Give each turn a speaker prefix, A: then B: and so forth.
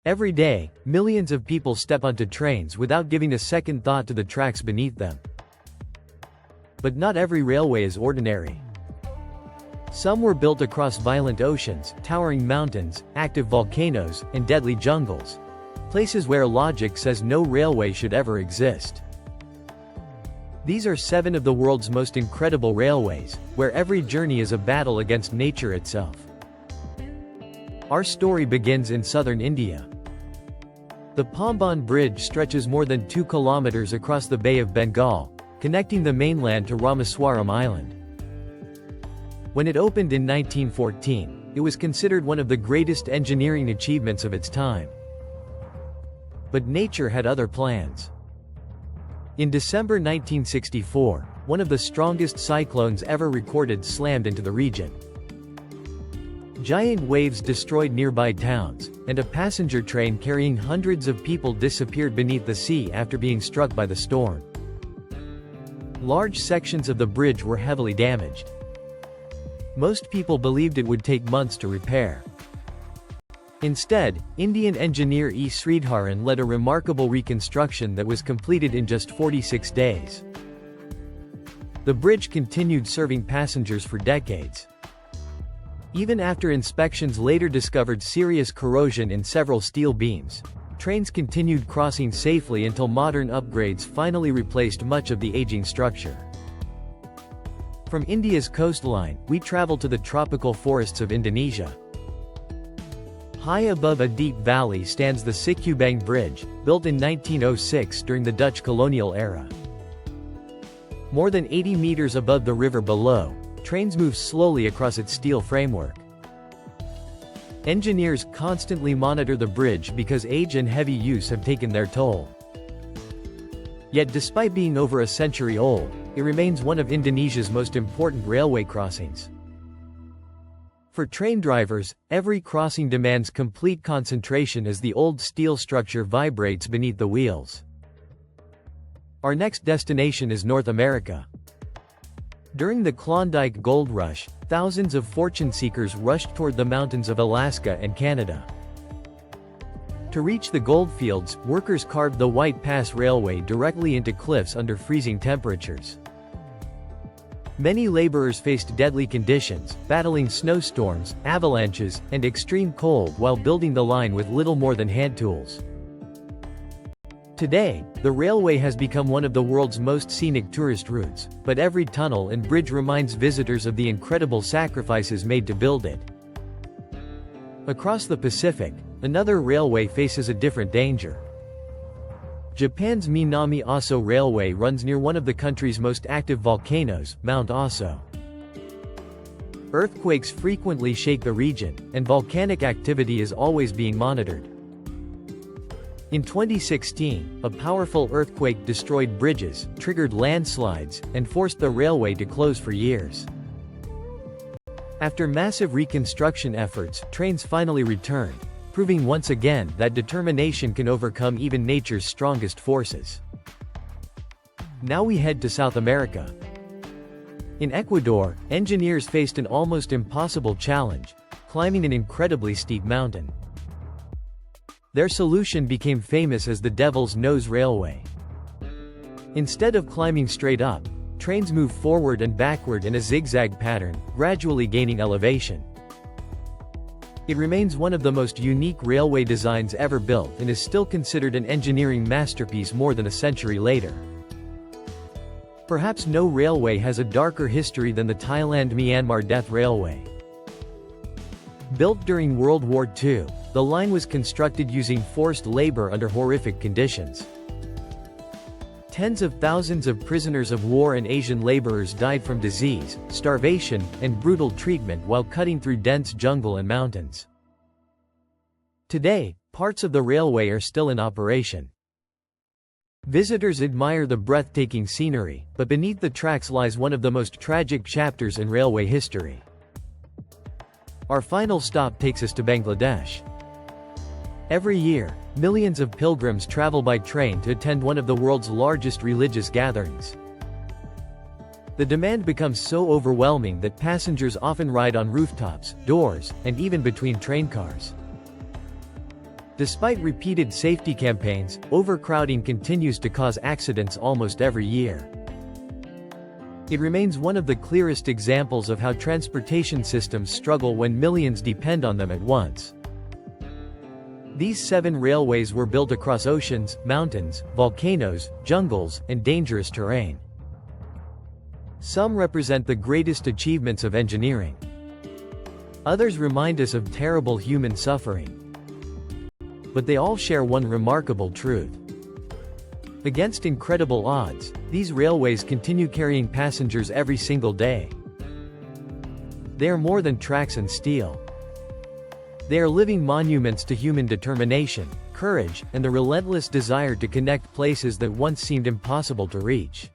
A: Every day, millions of people step onto trains without giving a second thought to the tracks beneath them. But not every railway is ordinary. Some were built across violent oceans, towering mountains, active volcanoes, and deadly jungles. Places where logic says no railway should ever exist. These are 7 of the world's most incredible railways, where every journey is a battle against nature itself. Our story begins in southern India. The Pamban Bridge stretches more than 2 kilometers across the Bay of Bengal, connecting the mainland to Ramaswaram Island. When it opened in 1914, it was considered one of the greatest engineering achievements of its time. But nature had other plans. In December 1964, one of the strongest cyclones ever recorded slammed into the region. Giant waves destroyed nearby towns, and a passenger train carrying hundreds of people disappeared beneath the sea after being struck by the storm. Large sections of the bridge were heavily damaged. Most people believed it would take months to repair. Instead, Indian engineer E. Sridharan led a remarkable reconstruction that was completed in just 46 days. The bridge continued serving passengers for decades. Even after inspections later discovered serious corrosion in several steel beams, trains continued crossing safely until modern upgrades finally replaced much of the aging structure. From India's coastline, we travel to the tropical forests of Indonesia. High above a deep valley stands the Cikubang Bridge, built in 1906 during the Dutch colonial era. More than 80 meters above the river below, trains move slowly across its steel framework. Engineers constantly monitor the bridge because age and heavy use have taken their toll. Yet despite being over a century old, it remains one of Indonesia's most important railway crossings. For train drivers, every crossing demands complete concentration as the old steel structure vibrates beneath the wheels. Our next destination is North America. During the Klondike Gold Rush, thousands of fortune seekers rushed toward the mountains of Alaska and Canada. To reach the goldfields, workers carved the White Pass Railway directly into cliffs under freezing temperatures. Many laborers faced deadly conditions, battling snowstorms, avalanches, and extreme cold while building the line with little more than hand tools. Today, the railway has become one of the world's most scenic tourist routes, but every tunnel and bridge reminds visitors of the incredible sacrifices made to build it. Across the Pacific, another railway faces a different danger. Japan's Minami Aso Railway runs near one of the country's most active volcanoes, Mount Aso. Earthquakes frequently shake the region, and volcanic activity is always being monitored. In 2016, a powerful earthquake destroyed bridges, triggered landslides, and forced the railway to close for years. After massive reconstruction efforts, trains finally returned, proving once again that determination can overcome even nature's strongest forces. Now we head to South America. In Ecuador, engineers faced an almost impossible challenge: climbing an incredibly steep mountain. Their solution became famous as the Devil's Nose Railway. Instead of climbing straight up, trains move forward and backward in a zigzag pattern, gradually gaining elevation. It remains one of the most unique railway designs ever built and is still considered an engineering masterpiece more than a century later. Perhaps no railway has a darker history than the Thailand-Myanmar Death Railway. Built during World War II, the line was constructed using forced labor under horrific conditions. Tens of thousands of prisoners of war and Asian laborers died from disease, starvation, and brutal treatment while cutting through dense jungle and mountains. Today, parts of the railway are still in operation. Visitors admire the breathtaking scenery, but beneath the tracks lies one of the most tragic chapters in railway history. Our final stop takes us to Bangladesh. Every year, millions of pilgrims travel by train to attend one of the world's largest religious gatherings. The demand becomes so overwhelming that passengers often ride on rooftops, doors, and even between train cars. Despite repeated safety campaigns, overcrowding continues to cause accidents almost every year. It remains one of the clearest examples of how transportation systems struggle when millions depend on them at once. These 7 railways were built across oceans, mountains, volcanoes, jungles, and dangerous terrain. Some represent the greatest achievements of engineering. Others remind us of terrible human suffering. But they all share one remarkable truth. Against incredible odds, these railways continue carrying passengers every single day. They are more than tracks and steel. They are living monuments to human determination, courage, and the relentless desire to connect places that once seemed impossible to reach.